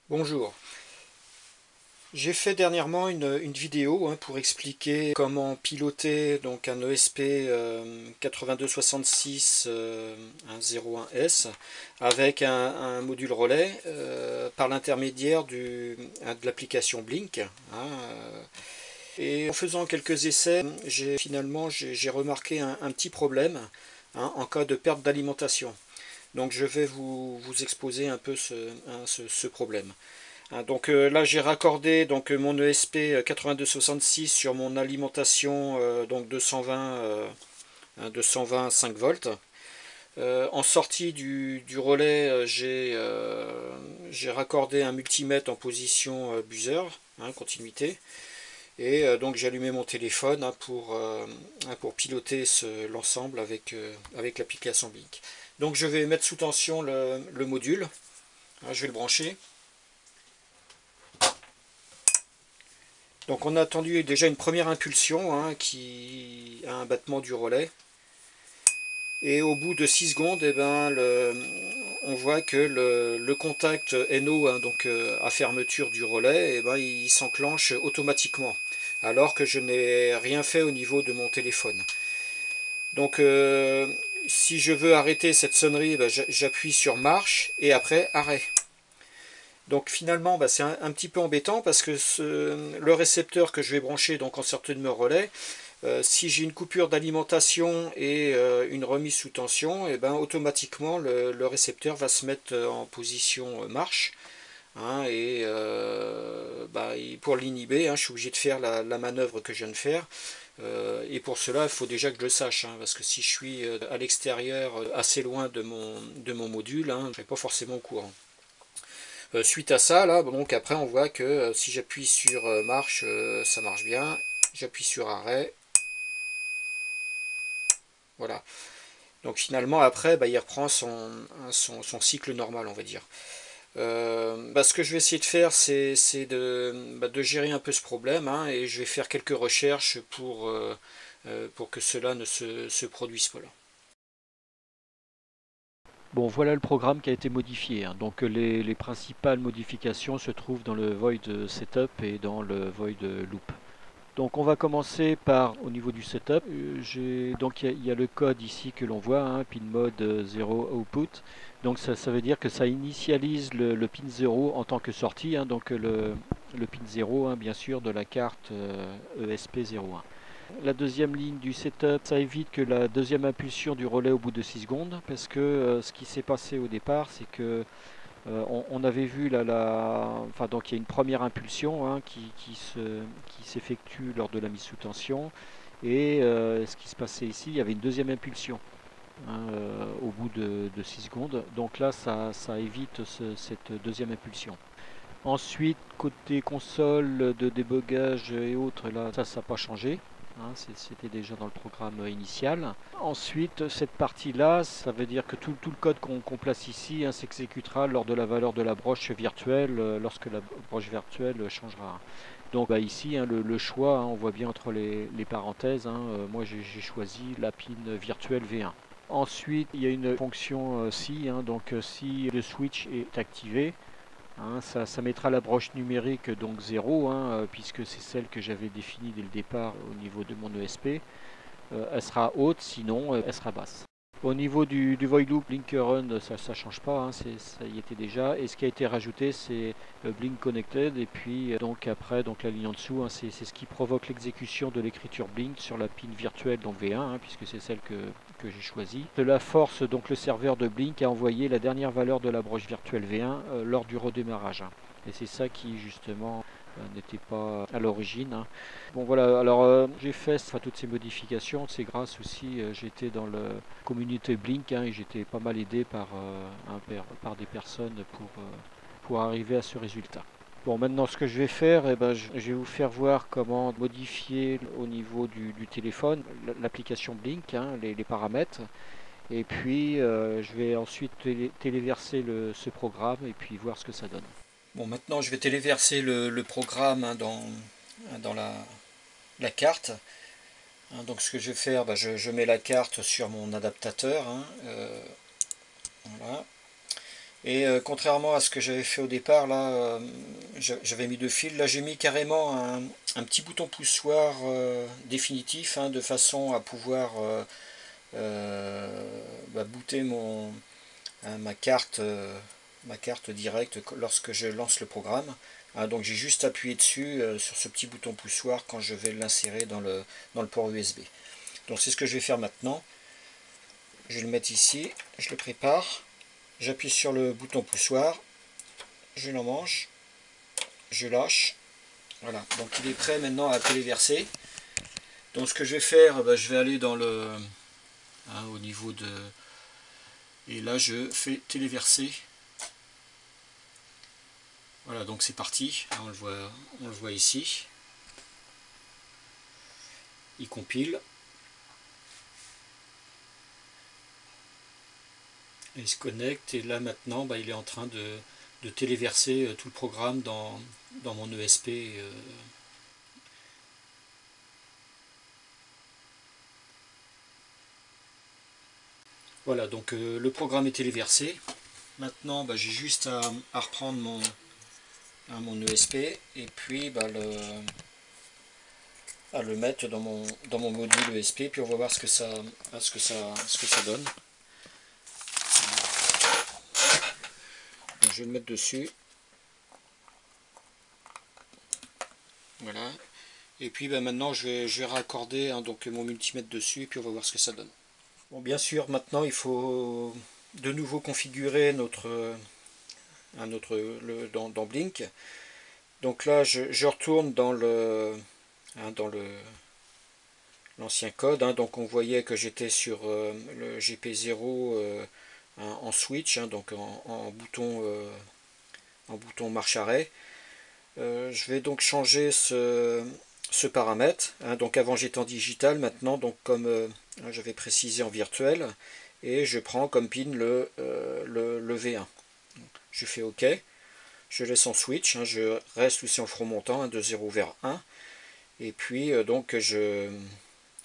Bonjour. J'ai fait dernièrement une vidéo pour expliquer comment piloter donc un ESP 8266 101S avec un module relais par l'intermédiaire de l'application Blink. Et en faisant quelques essais, j'ai remarqué un petit problème en cas de perte d'alimentation. Donc je vais vous exposer un peu ce problème. Donc là j'ai raccordé donc mon ESP 8266 sur mon alimentation donc 220 5 volts. En sortie du relais j'ai raccordé un multimètre en position buzzer, continuité, et donc j'ai allumé mon téléphone pour piloter l'ensemble avec l'application Blink. Donc je vais mettre sous tension le module. Je vais le brancher. Donc on a attendu déjà une première impulsion qui a un battement du relais. Et au bout de 6 secondes, on voit que le contact NO, donc à fermeture du relais, il s'enclenche automatiquement. Alors que je n'ai rien fait au niveau de mon téléphone. Donc si je veux arrêter cette sonnerie, j'appuie sur marche et après arrêt. Donc finalement, c'est un petit peu embêtant parce que le récepteur que je vais brancher donc en sortie de me relais, si j'ai une coupure d'alimentation et une remise sous tension, et automatiquement le récepteur va se mettre en position marche. Pour l'inhiber, je suis obligé de faire la manœuvre que je viens de faire. Et pour cela, il faut déjà que je le sache, parce que si je suis à l'extérieur, assez loin de mon module, je ne serai pas forcément au courant. Suite à ça, là, donc après on voit que si j'appuie sur marche, ça marche bien. J'appuie sur arrêt, voilà. Donc finalement après, il reprend son cycle normal, on va dire. Ce que je vais essayer de faire, c'est de gérer un peu ce problème, et je vais faire quelques recherches pour que cela ne se produise pas là. Bon, voilà le programme qui a été modifié, hein. Donc les principales modifications se trouvent dans le void setup et dans le void loop. Donc on va commencer par au niveau du setup. Donc il y a le code ici que l'on voit, pin mode 0 output. Donc ça veut dire que ça initialise le pin 0 en tant que sortie, donc le pin 0, bien sûr, de la carte ESP01. La deuxième ligne du setup, ça évite que la deuxième impulsion du relais au bout de 6 secondes, parce que ce qui s'est passé au départ, c'est que on avait vu enfin, donc il y a une première impulsion qui s'effectue lors de la mise sous tension, et ce qui se passait ici, il y avait une deuxième impulsion au bout de 6 secondes. Donc là, ça évite cette deuxième impulsion. Ensuite, côté console de débogage et autres, là, ça n'a pas changé. C'était déjà dans le programme initial. Ensuite, cette partie-là, ça veut dire que tout le code qu'on place ici s'exécutera lors de la valeur de la broche virtuelle, lorsque la broche virtuelle changera. Donc ici, le choix, on voit bien entre les parenthèses. Moi, j'ai choisi la pin virtuelle V1. Ensuite, il y a une fonction si, donc si le switch est activé, ça mettra la broche numérique donc 0, puisque c'est celle que j'avais définie dès le départ au niveau de mon ESP. Elle sera haute, sinon elle sera basse. Au niveau du void loop, blinker run, ça ne change pas, ça y était déjà. Et ce qui a été rajouté, c'est blink connected. Et puis donc après, donc la ligne en dessous, c'est ce qui provoque l'exécution de l'écriture blink sur la pin virtuelle, donc V1, puisque c'est celle que j'ai choisie. Cela force donc le serveur de blink à envoyer la dernière valeur de la broche virtuelle V1 lors du redémarrage. Et c'est ça qui justement n'était pas à l'origine. Bon voilà, alors j'ai fait toutes ces modifications, c'est grâce aussi, j'étais dans la communauté Blink, et j'étais pas mal aidé par des personnes pour arriver à ce résultat. Bon, maintenant ce que je vais faire, je vais vous faire voir comment modifier au niveau du téléphone l'application Blink, les paramètres. Et puis je vais ensuite téléverser ce programme et puis voir ce que ça donne. Bon, maintenant je vais téléverser le programme dans la carte. Donc ce que je vais faire, je mets la carte sur mon adaptateur. Voilà. Et contrairement à ce que j'avais fait au départ, là, j'avais mis deux fils. Là, j'ai mis carrément un petit bouton poussoir définitif, hein, de façon à pouvoir booter hein, ma carte directe lorsque je lance le programme. Hein, donc j'ai juste appuyé dessus sur ce petit bouton poussoir quand je vais l'insérer dans le port USB. Donc c'est ce que je vais faire maintenant. Je vais le mettre ici, je le prépare, j'appuie sur le bouton poussoir, je l'emmanche, je lâche. Voilà, donc il est prêt maintenant à téléverser. Donc ce que je vais faire, je vais aller dans le... hein, au niveau de... Et là je fais téléverser. Voilà, donc c'est parti, on le voit ici. Il compile. Il se connecte et là maintenant il est en train de téléverser tout le programme dans mon ESP. Voilà, donc le programme est téléversé. Maintenant j'ai juste à reprendre mon ESP et puis à le mettre dans mon module ESP, puis on va voir ce que ça donne. Donc, je vais le mettre dessus. Voilà. Et puis maintenant je vais raccorder hein, donc mon multimètre dessus et puis on va voir ce que ça donne. Bon, bien sûr, maintenant il faut de nouveau configurer dans Blink. Donc là je retourne dans l'ancien code. Hein, donc on voyait que j'étais sur le GP0 en switch, hein, donc en bouton marche arrêt. Je vais donc changer ce paramètre. Hein, donc avant j'étais en digital, maintenant donc comme j'avais précisé en virtuel, et je prends comme pin le V1. Je fais OK. Je laisse en switch, hein, je reste aussi en front montant, hein, de 0 vers 1. Et puis donc je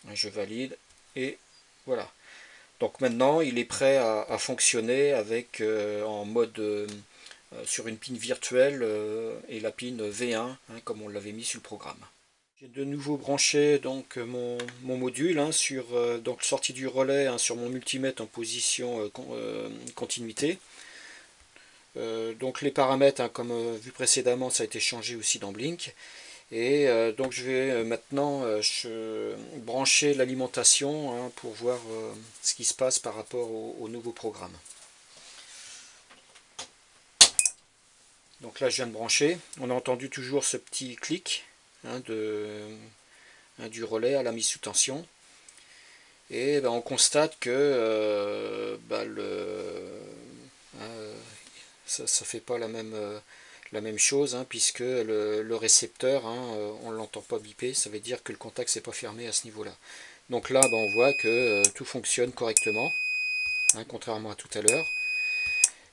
valide et voilà. Donc maintenant il est prêt à fonctionner avec en mode sur une pin virtuelle et la pin V1 hein, comme on l'avait mis sur le programme. J'ai de nouveau branché donc mon module hein, sur donc sortie du relais hein, sur mon multimètre en position continuité. Donc les paramètres, hein, comme vu précédemment, ça a été changé aussi dans Blink. Et donc je vais maintenant brancher l'alimentation hein, pour voir ce qui se passe par rapport au nouveau programme. Donc là je viens de brancher, on a entendu toujours ce petit clic hein, du relais à la mise sous tension. Et on constate que ça ne fait pas la même chose, hein, puisque le récepteur, hein, on ne l'entend pas biper, ça veut dire que le contact s'est pas fermé à ce niveau-là. Donc là, on voit que tout fonctionne correctement, hein, contrairement à tout à l'heure.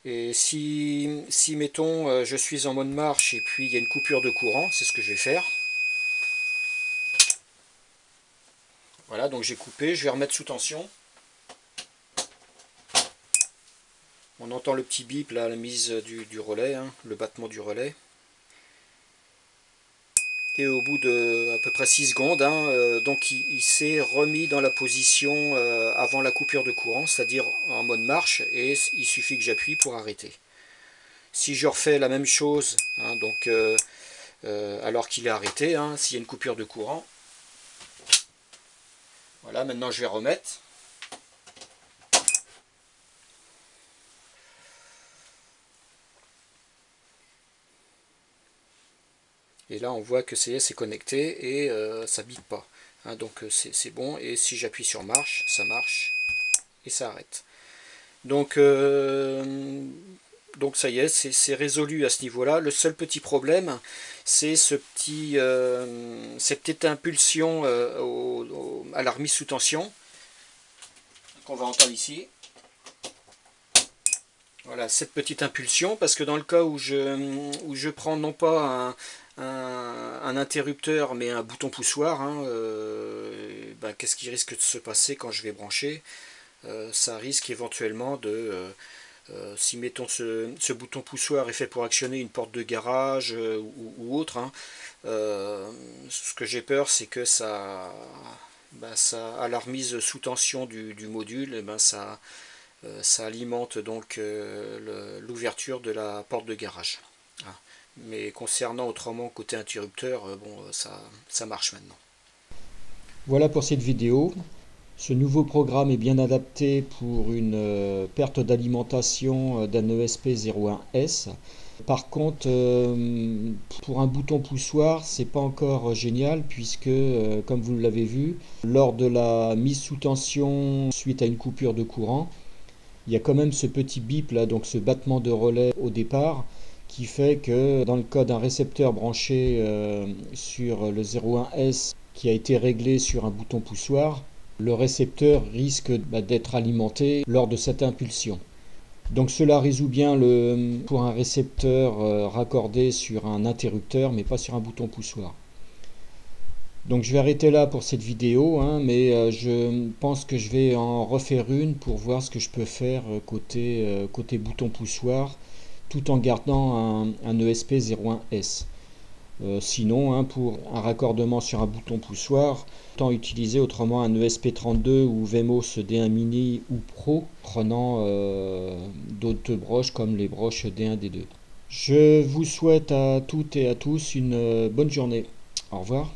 Et si mettons, je suis en mode marche et puis il y a une coupure de courant, c'est ce que je vais faire. Voilà, donc j'ai coupé, je vais remettre sous tension. On entend le petit bip, là, la mise du relais, hein, le battement du relais. Et au bout de à peu près 6 secondes, hein, donc il s'est remis dans la position avant la coupure de courant, c'est-à-dire en mode marche, et il suffit que j'appuie pour arrêter. Si je refais la même chose, hein, donc alors qu'il est arrêté, hein, s'il y a une coupure de courant, voilà, maintenant je vais remettre. Et là on voit que c'est connecté et ça ne bip pas. Hein, donc c'est bon, et si j'appuie sur marche, ça marche et ça arrête. Donc ça y est, c'est résolu à ce niveau-là. Le seul petit problème, c'est cette petite impulsion à la remise sous tension qu'on va entendre ici. Voilà, cette petite impulsion, parce que dans le cas où je prends non pas un interrupteur mais un bouton poussoir, hein, qu'est-ce qui risque de se passer quand je vais brancher? Ça risque éventuellement Si mettons ce bouton poussoir est fait pour actionner une porte de garage ou autre, hein, ce que j'ai peur c'est que ça à la remise sous tension du module, et ça alimente donc l'ouverture de la porte de garage. Ah. Mais concernant autrement côté interrupteur, bon, ça marche maintenant. Voilà pour cette vidéo. Ce nouveau programme est bien adapté pour une perte d'alimentation d'un ESP01S. Par contre, pour un bouton poussoir, c'est pas encore génial puisque, comme vous l'avez vu, lors de la mise sous tension suite à une coupure de courant, il y a quand même ce petit bip là, donc ce battement de relais au départ, qui fait que dans le cas d'un récepteur branché sur le 01S qui a été réglé sur un bouton poussoir, le récepteur risque d'être alimenté lors de cette impulsion. Donc cela résout bien pour un récepteur raccordé sur un interrupteur mais pas sur un bouton poussoir. Donc je vais arrêter là pour cette vidéo, hein, mais je pense que je vais en refaire une pour voir ce que je peux faire côté bouton poussoir tout en gardant un ESP01S. Sinon, hein, pour un raccordement sur un bouton poussoir, autant utiliser autrement un ESP32 ou Vemos D1 Mini ou Pro, prenant d'autres broches comme les broches D1, D2. Je vous souhaite à toutes et à tous une bonne journée. Au revoir.